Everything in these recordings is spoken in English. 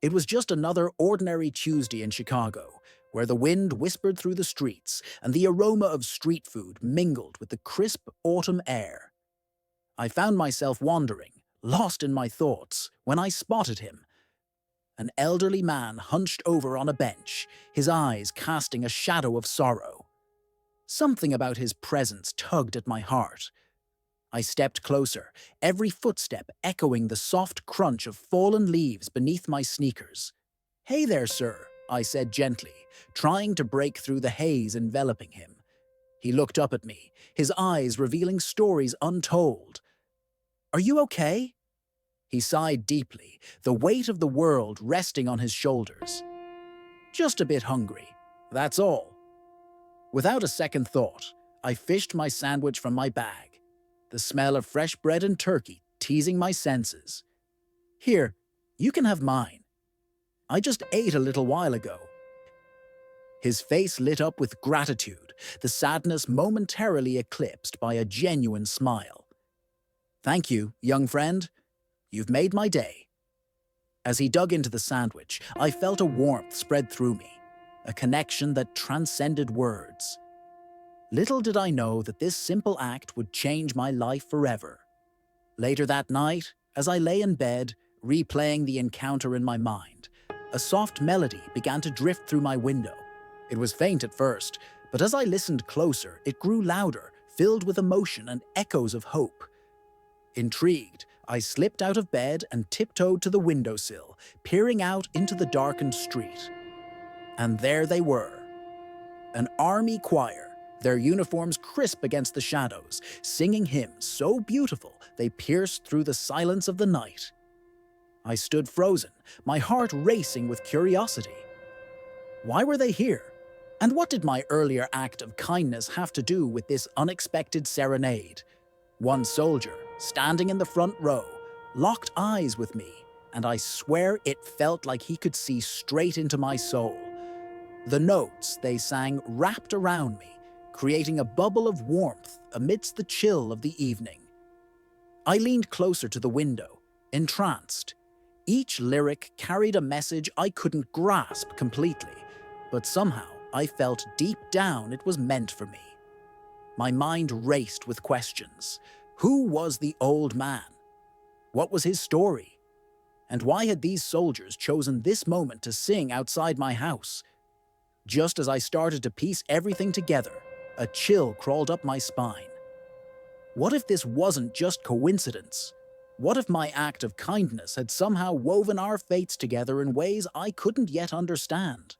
It was just another ordinary Tuesday in Chicago, where the wind whispered through the streets and the aroma of street food mingled with the crisp autumn air. I found myself wandering, lost in my thoughts, when I spotted him. An elderly man hunched over on a bench, his eyes casting a shadow of sorrow. Something about his presence tugged at my heart. I stepped closer, every footstep echoing the soft crunch of fallen leaves beneath my sneakers. "Hey there, sir," I said gently, trying to break through the haze enveloping him. He looked up at me, his eyes revealing stories untold. "Are you okay?" He sighed deeply, the weight of the world resting on his shoulders. "Just a bit hungry, that's all." Without a second thought, I fished my sandwich from my bag, the smell of fresh bread and turkey teasing my senses. "Here, you can have mine. I just ate a little while ago." His face lit up with gratitude, the sadness momentarily eclipsed by a genuine smile. "Thank you, young friend. You've made my day." As he dug into the sandwich, I felt a warmth spread through me, a connection that transcended words. Little did I know that this simple act would change my life forever. Later that night, as I lay in bed, replaying the encounter in my mind, a soft melody began to drift through my window. It was faint at first, but as I listened closer, it grew louder, filled with emotion and echoes of hope. Intrigued, I slipped out of bed and tiptoed to the windowsill, peering out into the darkened street. And there they were. An army choir, their uniforms crisp against the shadows, singing hymns so beautiful they pierced through the silence of the night. I stood frozen, my heart racing with curiosity. Why were they here? And what did my earlier act of kindness have to do with this unexpected serenade? One soldier, standing in the front row, locked eyes with me, and I swear it felt like he could see straight into my soul. The notes they sang wrapped around me, creating a bubble of warmth amidst the chill of the evening. I leaned closer to the window, entranced. Each lyric carried a message I couldn't grasp completely, but somehow I felt deep down it was meant for me. My mind raced with questions. Who was the old man? What was his story? And why had these soldiers chosen this moment to sing outside my house? Just as I started to piece everything together, a chill crawled up my spine. What if this wasn't just coincidence? What if my act of kindness had somehow woven our fates together in ways I couldn't yet understand?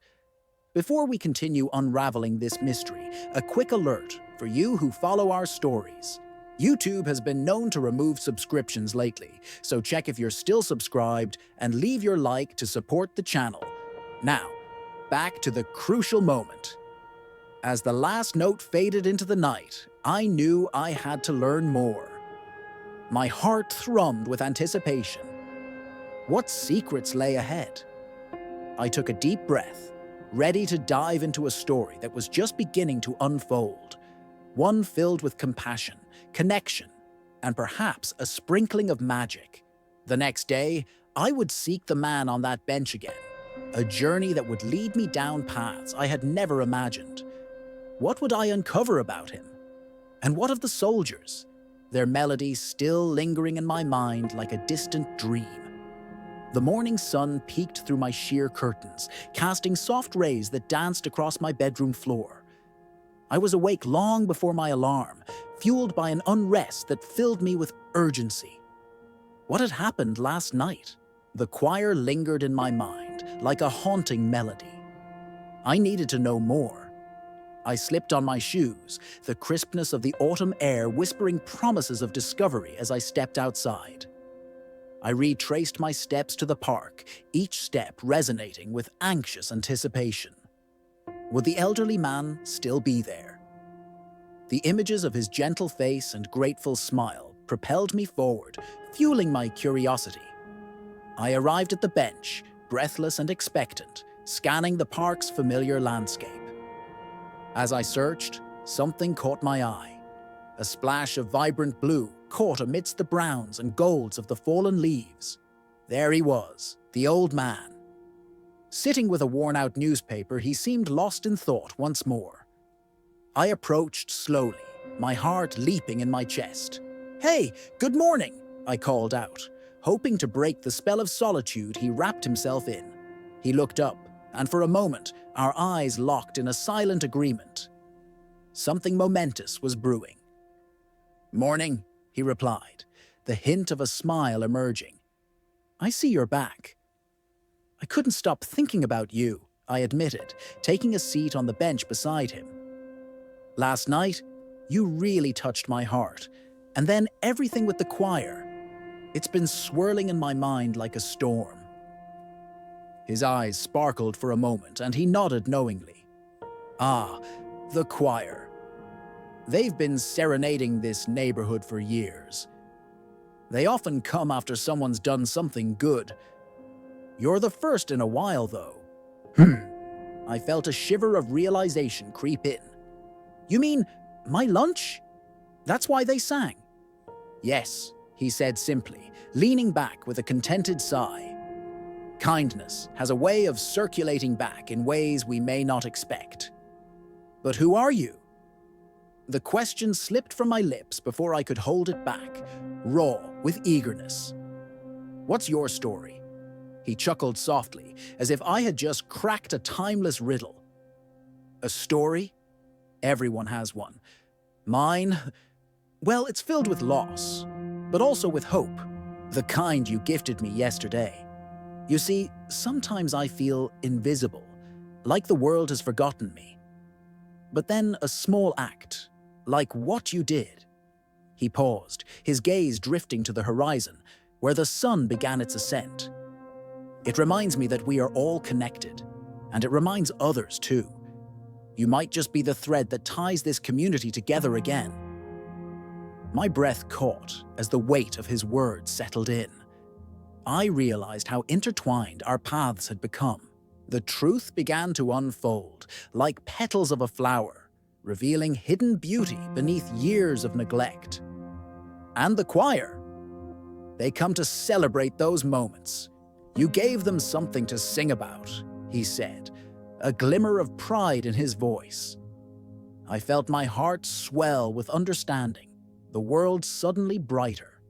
Before we continue unraveling this mystery, a quick alert for you who follow our stories. YouTube has been known to remove subscriptions lately, so check if you're still subscribed and leave your like to support the channel. Now, back to the crucial moment. As the last note faded into the night, I knew I had to learn more. My heart thrummed with anticipation. What secrets lay ahead? I took a deep breath, ready to dive into a story that was just beginning to unfold. One filled with compassion, connection, and perhaps a sprinkling of magic. The next day, I would seek the man on that bench again, a journey that would lead me down paths I had never imagined. What would I uncover about him? And what of the soldiers, their melodies still lingering in my mind like a distant dream? The morning sun peeked through my sheer curtains, casting soft rays that danced across my bedroom floor. I was awake long before my alarm, fueled by an unrest that filled me with urgency. What had happened last night? The choir lingered in my mind like a haunting melody. I needed to know more. I slipped on my shoes, the crispness of the autumn air whispering promises of discovery as I stepped outside. I retraced my steps to the park, each step resonating with anxious anticipation. Would the elderly man still be there? The images of his gentle face and grateful smile propelled me forward, fueling my curiosity. I arrived at the bench, breathless and expectant, scanning the park's familiar landscape. As I searched, something caught my eye. A splash of vibrant blue caught amidst the browns and golds of the fallen leaves. There he was, the old man, Sitting with a worn-out newspaper, he seemed lost in thought once more. I approached slowly, my heart leaping in my chest. "Hey, good morning," I called out, hoping to break the spell of solitude he wrapped himself in. He looked up, and for a moment, our eyes locked in a silent agreement. Something momentous was brewing. "Morning," he replied, the hint of a smile emerging. "I see you're back." "I couldn't stop thinking about you," I admitted, taking a seat on the bench beside him. "Last night, you really touched my heart, and then everything with the choir. It's been swirling in my mind like a storm." His eyes sparkled for a moment, and he nodded knowingly. "Ah, the choir. They've been serenading this neighborhood for years. They often come after someone's done something good. You're the first in a while, though." I felt a shiver of realization creep in. "You mean my lunch? That's why they sang?" "Yes," he said simply, leaning back with a contented sigh. "Kindness has a way of circulating back in ways we may not expect." "But who are you?" The question slipped from my lips before I could hold it back, raw with eagerness. "What's your story?" He chuckled softly, as if I had just cracked a timeless riddle. "A story? Everyone has one. Mine? Well, it's filled with loss, but also with hope, the kind you gifted me yesterday. You see, sometimes I feel invisible, like the world has forgotten me. But then a small act, like what you did." He paused, his gaze drifting to the horizon, where the sun began its ascent. "It reminds me that we are all connected, and it reminds others too. You might just be the thread that ties this community together again." My breath caught as the weight of his words settled in. I realized how intertwined our paths had become. The truth began to unfold, like petals of a flower, revealing hidden beauty beneath years of neglect. "And the choir. They come to celebrate those moments. You gave them something to sing about," he said, a glimmer of pride in his voice. I felt my heart swell with understanding, the world suddenly brighter.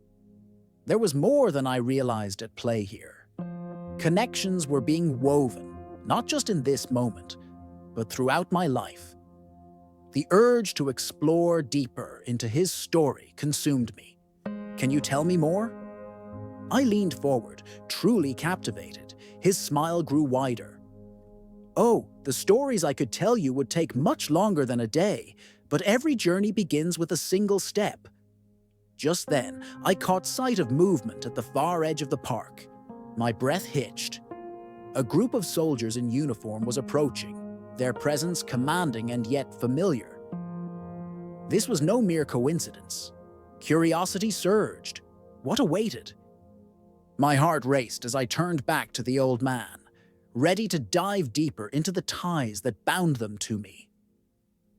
There was more than I realized at play here. Connections were being woven, not just in this moment, but throughout my life. The urge to explore deeper into his story consumed me. "Can you tell me more?" I leaned forward, truly captivated. His smile grew wider. "Oh, the stories I could tell you would take much longer than a day, but every journey begins with a single step." Just then, I caught sight of movement at the far edge of the park. My breath hitched. A group of soldiers in uniform was approaching, their presence commanding and yet familiar. This was no mere coincidence. Curiosity surged. What awaited? My heart raced as I turned back to the old man, ready to dive deeper into the ties that bound them to me.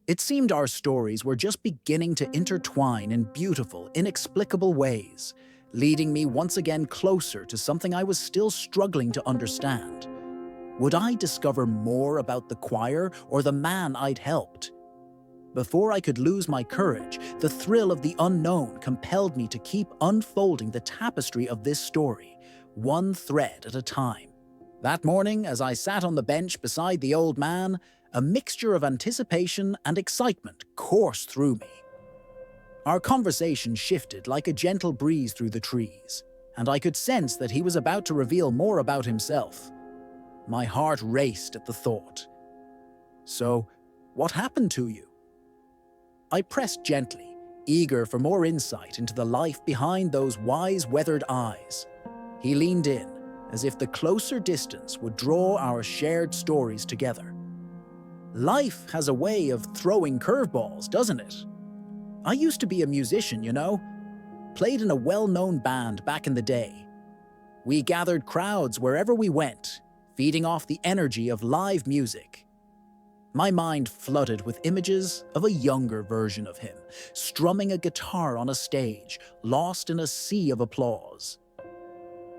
It seemed our stories were just beginning to intertwine in beautiful, inexplicable ways, leading me once again closer to something I was still struggling to understand. Would I discover more about the choir or the man I'd helped? Before I could lose my courage, the thrill of the unknown compelled me to keep unfolding the tapestry of this story, one thread at a time. That morning, as I sat on the bench beside the old man, a mixture of anticipation and excitement coursed through me. Our conversation shifted like a gentle breeze through the trees, and I could sense that he was about to reveal more about himself. My heart raced at the thought. "So, what happened to you?" I pressed gently, eager for more insight into the life behind those wise, weathered eyes. He leaned in, as if the closer distance would draw our shared stories together. "Life has a way of throwing curveballs, doesn't it? I used to be a musician, you know. Played in a well-known band back in the day. We gathered crowds wherever we went, feeding off the energy of live music. My mind flooded with images of a younger version of him, strumming a guitar on a stage, lost in a sea of applause.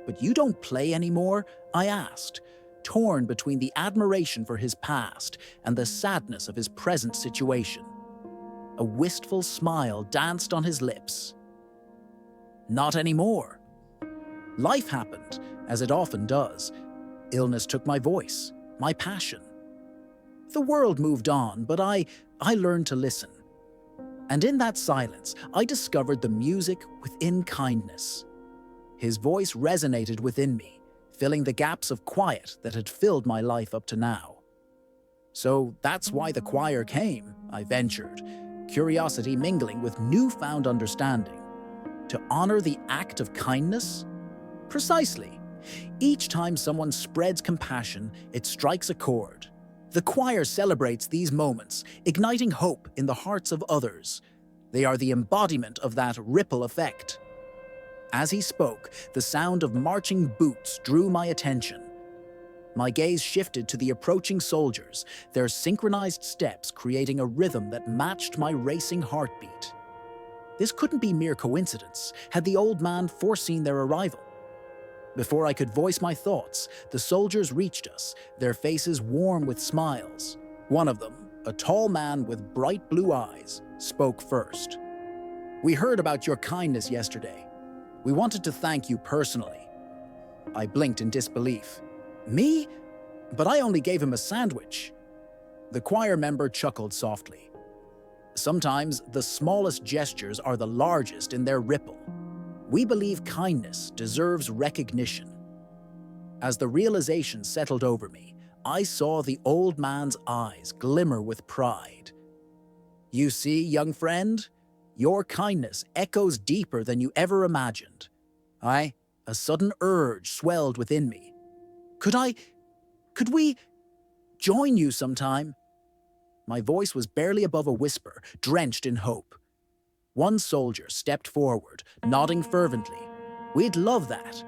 "But you don't play anymore?" I asked, torn between the admiration for his past and the sadness of his present situation. A wistful smile danced on his lips. Not anymore. Life happened, as it often does. Illness took my voice, my passion. The world moved on, but I learned to listen. And in that silence, I discovered the music within kindness. His voice resonated within me, filling the gaps of quiet that had filled my life up to now. So that's why the choir came, I ventured, curiosity mingling with newfound understanding. To honor the act of kindness? Precisely. Each time someone spreads compassion, it strikes a chord. The choir celebrates these moments, igniting hope in the hearts of others. They are the embodiment of that ripple effect. As he spoke, the sound of marching boots drew my attention. My gaze shifted to the approaching soldiers, their synchronized steps creating a rhythm that matched my racing heartbeat. This couldn't be mere coincidence. Had the old man foreseen their arrival? Before I could voice my thoughts, the soldiers reached us, their faces warm with smiles. One of them, a tall man with bright blue eyes, spoke first. "We heard about your kindness yesterday. We wanted to thank you personally." I blinked in disbelief. "Me? But I only gave him a sandwich." The choir member chuckled softly. Sometimes the smallest gestures are the largest in their ripple. We believe kindness deserves recognition. As the realization settled over me, I saw the old man's eyes glimmer with pride. "You see, young friend, your kindness echoes deeper than you ever imagined." A sudden urge swelled within me. Could we join you sometime?" My voice was barely above a whisper, drenched in hope. One soldier stepped forward, nodding fervently. "We'd love that.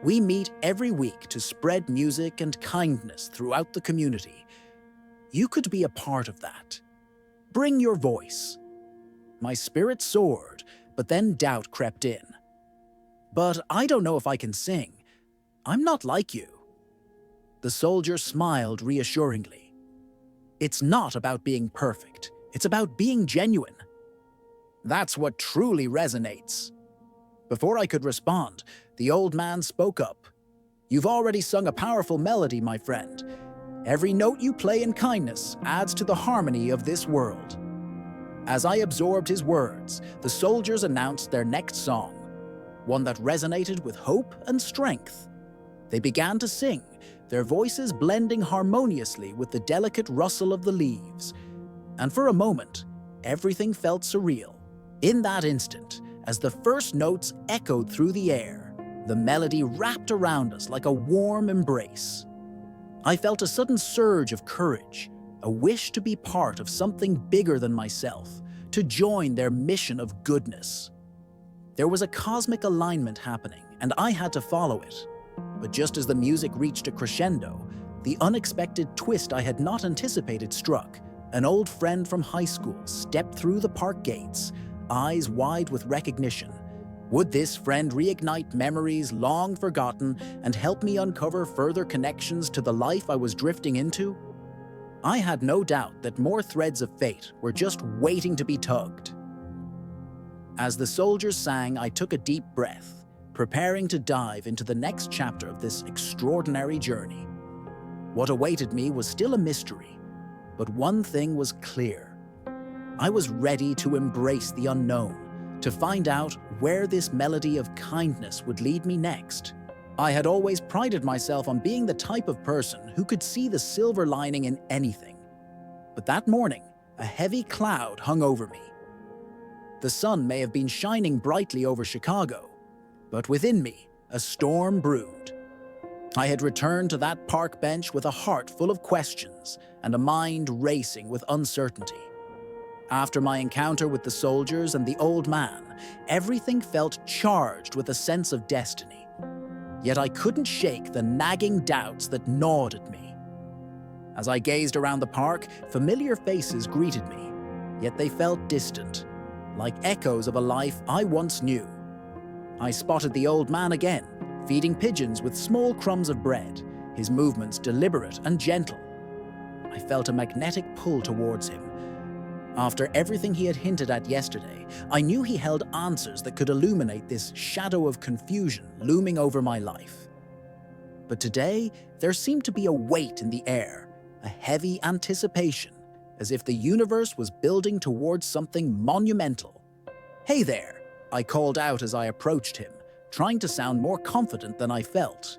We meet every week to spread music and kindness throughout the community. You could be a part of that. Bring your voice." My spirit soared, but then doubt crept in. "But I don't know if I can sing. I'm not like you." The soldier smiled reassuringly. "It's not about being perfect. It's about being genuine. That's what truly resonates." Before I could respond, the old man spoke up. "You've already sung a powerful melody, my friend. Every note you play in kindness adds to the harmony of this world." As I absorbed his words, the soldiers announced their next song, one that resonated with hope and strength. They began to sing, their voices blending harmoniously with the delicate rustle of the leaves. And for a moment, everything felt surreal. In that instant, as the first notes echoed through the air, the melody wrapped around us like a warm embrace. I felt a sudden surge of courage, a wish to be part of something bigger than myself, to join their mission of goodness. There was a cosmic alignment happening, and I had to follow it. But just as the music reached a crescendo, the unexpected twist I had not anticipated struck. An old friend from high school stepped through the park gates, eyes wide with recognition. Would this friend reignite memories long forgotten and help me uncover further connections to the life I was drifting into? I had no doubt that more threads of fate were just waiting to be tugged. As the soldiers sang, I took a deep breath, preparing to dive into the next chapter of this extraordinary journey. What awaited me was still a mystery, but one thing was clear. I was ready to embrace the unknown, to find out where this melody of kindness would lead me next. I had always prided myself on being the type of person who could see the silver lining in anything. But that morning, a heavy cloud hung over me. The sun may have been shining brightly over Chicago, but within me, a storm brewed. I had returned to that park bench with a heart full of questions and a mind racing with uncertainty. After my encounter with the soldiers and the old man, everything felt charged with a sense of destiny. Yet I couldn't shake the nagging doubts that gnawed at me. As I gazed around the park, familiar faces greeted me, yet they felt distant, like echoes of a life I once knew. I spotted the old man again, feeding pigeons with small crumbs of bread, his movements deliberate and gentle. I felt a magnetic pull towards him. After everything he had hinted at yesterday, I knew he held answers that could illuminate this shadow of confusion looming over my life. But today, there seemed to be a weight in the air, a heavy anticipation, as if the universe was building towards something monumental. "Hey there," I called out as I approached him, trying to sound more confident than I felt.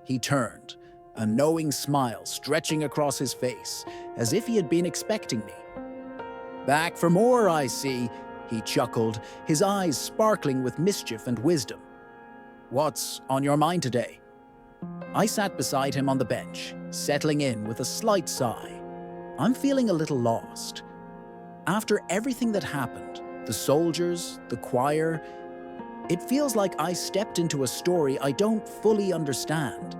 He turned, a knowing smile stretching across his face, as if he had been expecting me. "Back for more, I see," he chuckled, his eyes sparkling with mischief and wisdom. "What's on your mind today?" I sat beside him on the bench, settling in with a slight sigh. I'm feeling a little lost. After everything that happened, the soldiers, the choir, it feels like I stepped into a story I don't fully understand.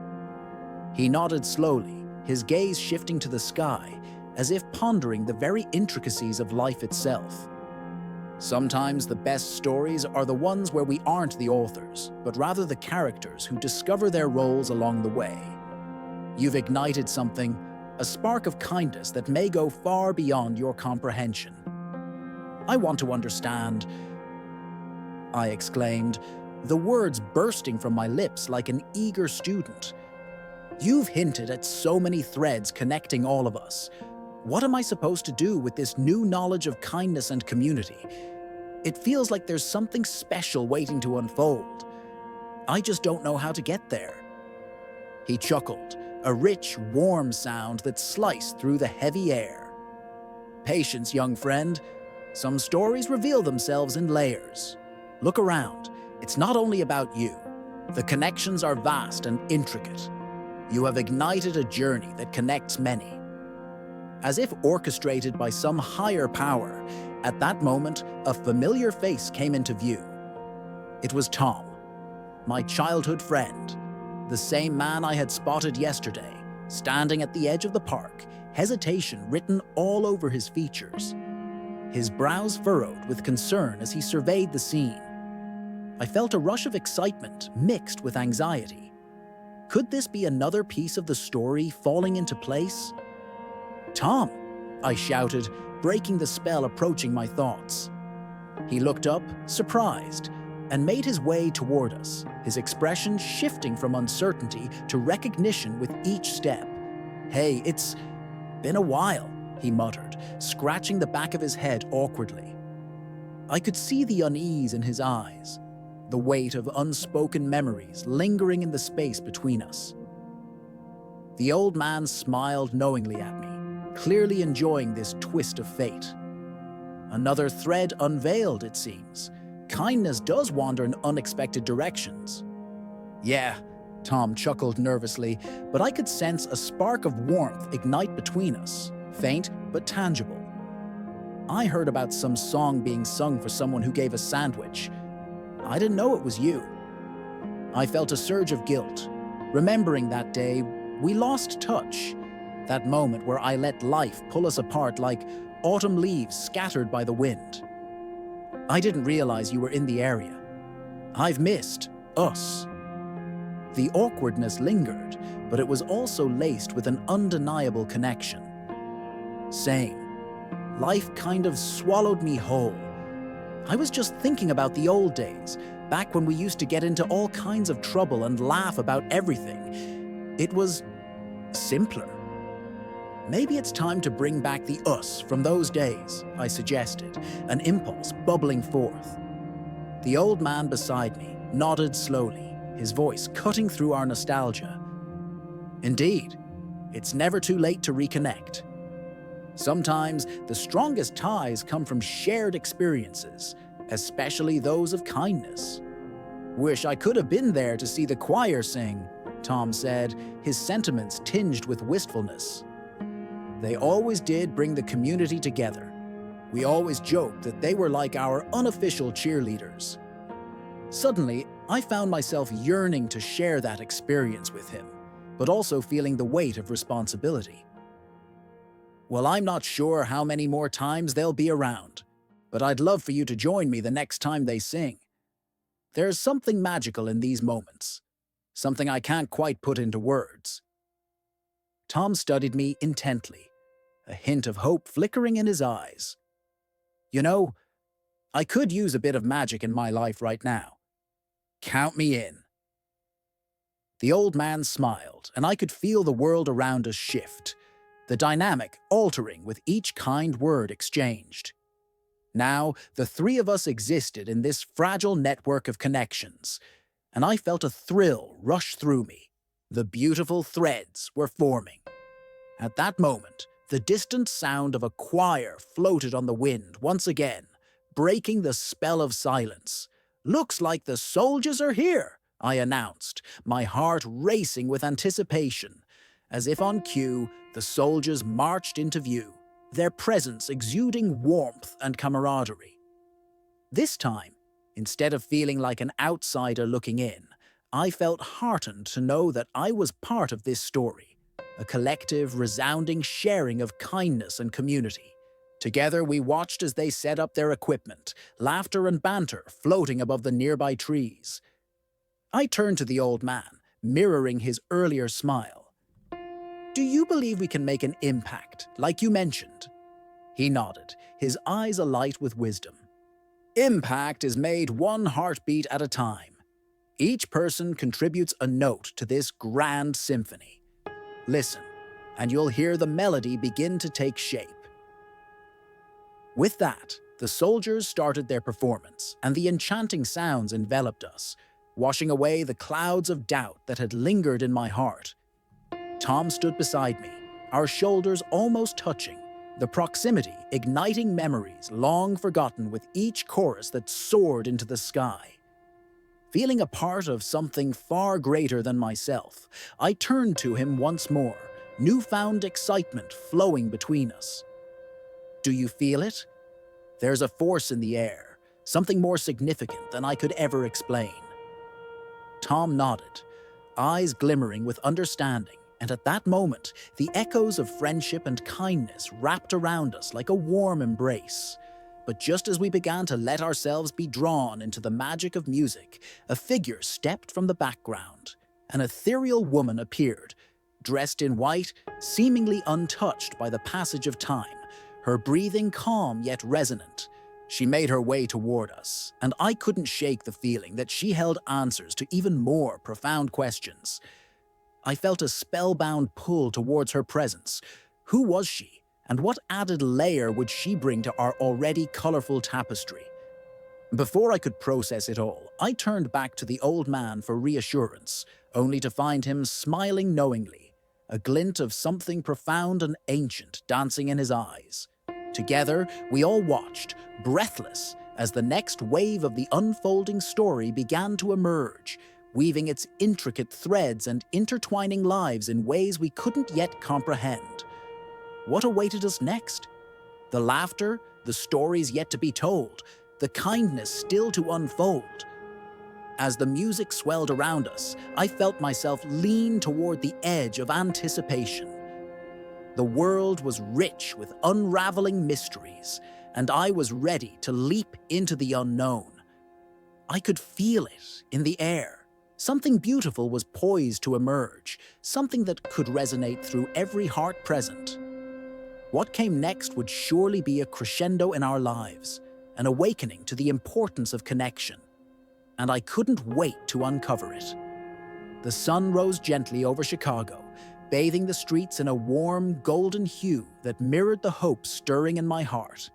He nodded slowly, his gaze shifting to the sky, as if pondering the very intricacies of life itself. Sometimes the best stories are the ones where we aren't the authors, but rather the characters who discover their roles along the way. You've ignited something, a spark of kindness that may go far beyond your comprehension. "I want to understand," I exclaimed, the words bursting from my lips like an eager student. "You've hinted at so many threads connecting all of us. What am I supposed to do with this new knowledge of kindness and community? It feels like there's something special waiting to unfold. I just don't know how to get there." He chuckled, a rich, warm sound that sliced through the heavy air. "Patience, young friend. Some stories reveal themselves in layers. Look around. It's not only about you. The connections are vast and intricate. You have ignited a journey that connects many." As if orchestrated by some higher power, at that moment, a familiar face came into view. It was Tom, my childhood friend, the same man I had spotted yesterday, standing at the edge of the park, hesitation written all over his features. His brows furrowed with concern as he surveyed the scene. I felt a rush of excitement mixed with anxiety. Could this be another piece of the story falling into place? "Tom!" I shouted, breaking the spell approaching my thoughts. He looked up, surprised, and made his way toward us, his expression shifting from uncertainty to recognition with each step. "Hey, it's been a while," he muttered, scratching the back of his head awkwardly. I could see the unease in his eyes, the weight of unspoken memories lingering in the space between us. The old man smiled knowingly at me, clearly enjoying this twist of fate. Another thread unveiled, it seems. Kindness does wander in unexpected directions. "Yeah," Tom chuckled nervously, but I could sense a spark of warmth ignite between us, faint but tangible. "I heard about some song being sung for someone who gave a sandwich. I didn't know it was you." I felt a surge of guilt, remembering that day we lost touch. That moment where I let life pull us apart like autumn leaves scattered by the wind. "I didn't realize you were in the area. I've missed us." The awkwardness lingered, but it was also laced with an undeniable connection. Same. Life kind of swallowed me whole. I was just thinking about the old days, back when we used to get into all kinds of trouble and laugh about everything. It was simpler. "Maybe it's time to bring back the us from those days," I suggested, an impulse bubbling forth. The old man beside me nodded slowly, his voice cutting through our nostalgia. "Indeed, it's never too late to reconnect. Sometimes the strongest ties come from shared experiences, especially those of kindness." "Wish I could have been there to see the choir sing," Tom said, his sentiments tinged with wistfulness. "They always did bring the community together. We always joked that they were like our unofficial cheerleaders." Suddenly, I found myself yearning to share that experience with him, but also feeling the weight of responsibility. "Well, I'm not sure how many more times they'll be around, but I'd love for you to join me the next time they sing. There's something magical in these moments, something I can't quite put into words." Tom studied me intently, a hint of hope flickering in his eyes. You know, I could use a bit of magic in my life right now. Count me in. The old man smiled, and I could feel the world around us shift, the dynamic altering with each kind word exchanged. Now, the three of us existed in this fragile network of connections, and I felt a thrill rush through me. The beautiful threads were forming. At that moment, the distant sound of a choir floated on the wind once again, breaking the spell of silence. "Looks like the soldiers are here," I announced, my heart racing with anticipation. As if on cue, the soldiers marched into view, their presence exuding warmth and camaraderie. This time, instead of feeling like an outsider looking in, I felt heartened to know that I was part of this story, a collective, resounding sharing of kindness and community. Together, we watched as they set up their equipment, laughter and banter floating above the nearby trees. I turned to the old man, mirroring his earlier smile. "Do you believe we can make an impact, like you mentioned?" He nodded, his eyes alight with wisdom. "Impact is made one heartbeat at a time. Each person contributes a note to this grand symphony. Listen, and you'll hear the melody begin to take shape." With that, the soldiers started their performance, and the enchanting sounds enveloped us, washing away the clouds of doubt that had lingered in my heart. Tom stood beside me, our shoulders almost touching, the proximity igniting memories long forgotten with each chorus that soared into the sky. Feeling a part of something far greater than myself, I turned to him once more, newfound excitement flowing between us. "Do you feel it? There's a force in the air, something more significant than I could ever explain." Tom nodded, eyes glimmering with understanding, and at that moment, the echoes of friendship and kindness wrapped around us like a warm embrace. But just as we began to let ourselves be drawn into the magic of music, a figure stepped from the background. An ethereal woman appeared, dressed in white, seemingly untouched by the passage of time, her breathing calm yet resonant. She made her way toward us, and I couldn't shake the feeling that she held answers to even more profound questions. I felt a spellbound pull towards her presence. Who was she, and what added layer would she bring to our already colorful tapestry? Before I could process it all, I turned back to the old man for reassurance, only to find him smiling knowingly, a glint of something profound and ancient dancing in his eyes. Together, we all watched, breathless, as the next wave of the unfolding story began to emerge, weaving its intricate threads and intertwining lives in ways we couldn't yet comprehend. What awaited us next? The laughter, the stories yet to be told, the kindness still to unfold. As the music swelled around us, I felt myself lean toward the edge of anticipation. The world was rich with unraveling mysteries, and I was ready to leap into the unknown. I could feel it in the air. Something beautiful was poised to emerge, something that could resonate through every heart present. What came next would surely be a crescendo in our lives, an awakening to the importance of connection. And I couldn't wait to uncover it. The sun rose gently over Chicago, bathing the streets in a warm, golden hue that mirrored the hope stirring in my heart.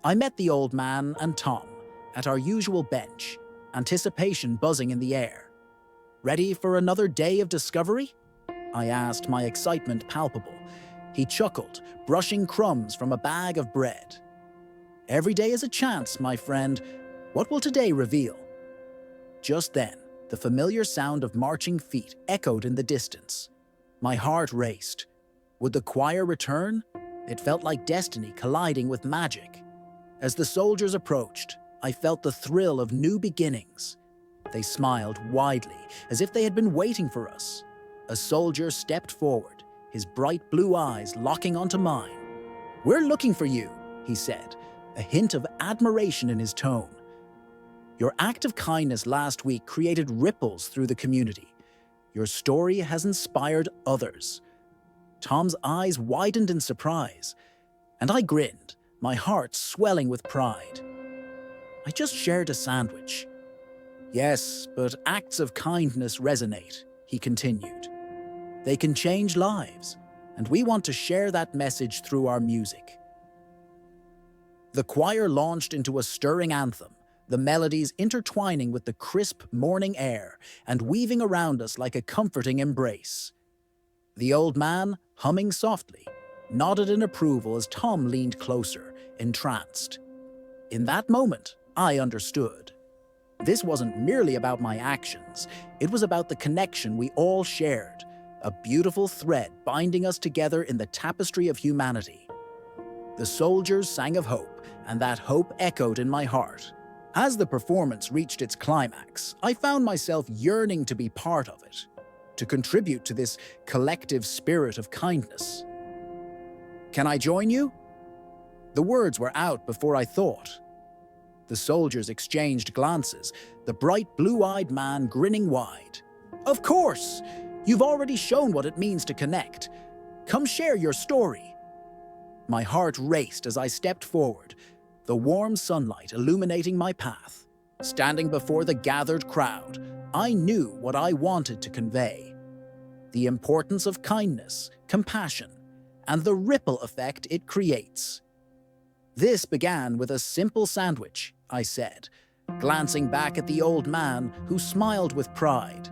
I met the old man and Tom at our usual bench, anticipation buzzing in the air. "Ready for another day of discovery?" I asked, my excitement palpable. He chuckled, brushing crumbs from a bag of bread. "Every day is a chance, my friend. What will today reveal?" Just then, the familiar sound of marching feet echoed in the distance. My heart raced. Would the choir return? It felt like destiny colliding with magic. As the soldiers approached, I felt the thrill of new beginnings. They smiled widely, as if they had been waiting for us. A soldier stepped forward, his bright blue eyes locking onto mine. "We're looking for you," he said, a hint of admiration in his tone. "Your act of kindness last week created ripples through the community. Your story has inspired others." Tom's eyes widened in surprise, and I grinned, my heart swelling with pride. I just shared a sandwich. Yes, but acts of kindness resonate, he continued. They can change lives, and we want to share that message through our music. The choir launched into a stirring anthem, the melodies intertwining with the crisp morning air and weaving around us like a comforting embrace. The old man, humming softly, nodded in approval as Tom leaned closer, entranced. In that moment, I understood. This wasn't merely about my actions, it was about the connection we all shared, a beautiful thread binding us together in the tapestry of humanity. The soldiers sang of hope, and that hope echoed in my heart. As the performance reached its climax, I found myself yearning to be part of it, to contribute to this collective spirit of kindness. "Can I join you?" The words were out before I thought. The soldiers exchanged glances, the bright blue-eyed man grinning wide. "Of course! You've already shown what it means to connect. Come share your story." My heart raced as I stepped forward, the warm sunlight illuminating my path. Standing before the gathered crowd, I knew what I wanted to convey: the importance of kindness, compassion, and the ripple effect it creates. "This began with a simple sandwich," I said, glancing back at the old man who smiled with pride.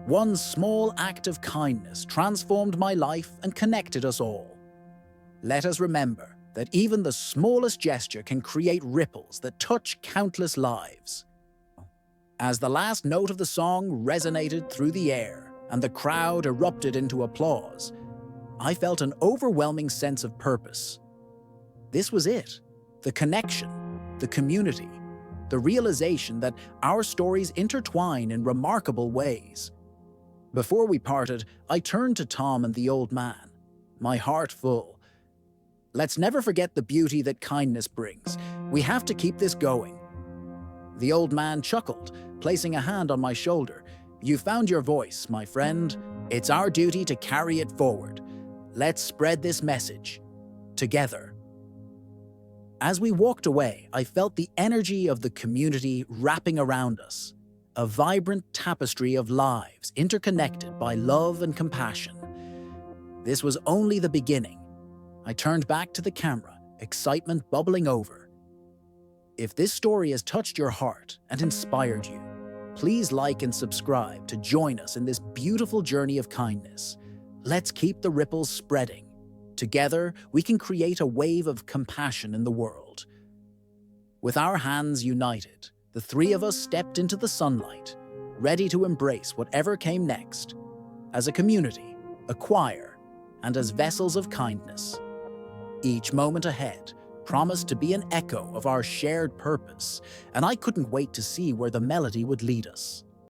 "One small act of kindness transformed my life and connected us all." Let us remember that even the smallest gesture can create ripples that touch countless lives. As the last note of the song resonated through the air and the crowd erupted into applause, I felt an overwhelming sense of purpose. This was it, the connection, the community, the realization that our stories intertwine in remarkable ways. Before we parted, I turned to Tom and the old man, my heart full. "Let's never forget the beauty that kindness brings. We have to keep this going." The old man chuckled, placing a hand on my shoulder. "You found your voice, my friend. It's our duty to carry it forward. Let's spread this message. Together." As we walked away, I felt the energy of the community wrapping around us, a vibrant tapestry of lives interconnected by love and compassion. This was only the beginning. I turned back to the camera, excitement bubbling over. If this story has touched your heart and inspired you, please like and subscribe to join us in this beautiful journey of kindness. Let's keep the ripples spreading. Together, we can create a wave of compassion in the world. With our hands united, the three of us stepped into the sunlight, ready to embrace whatever came next, as a community, a choir, and as vessels of kindness. Each moment ahead promised to be an echo of our shared purpose, and I couldn't wait to see where the melody would lead us.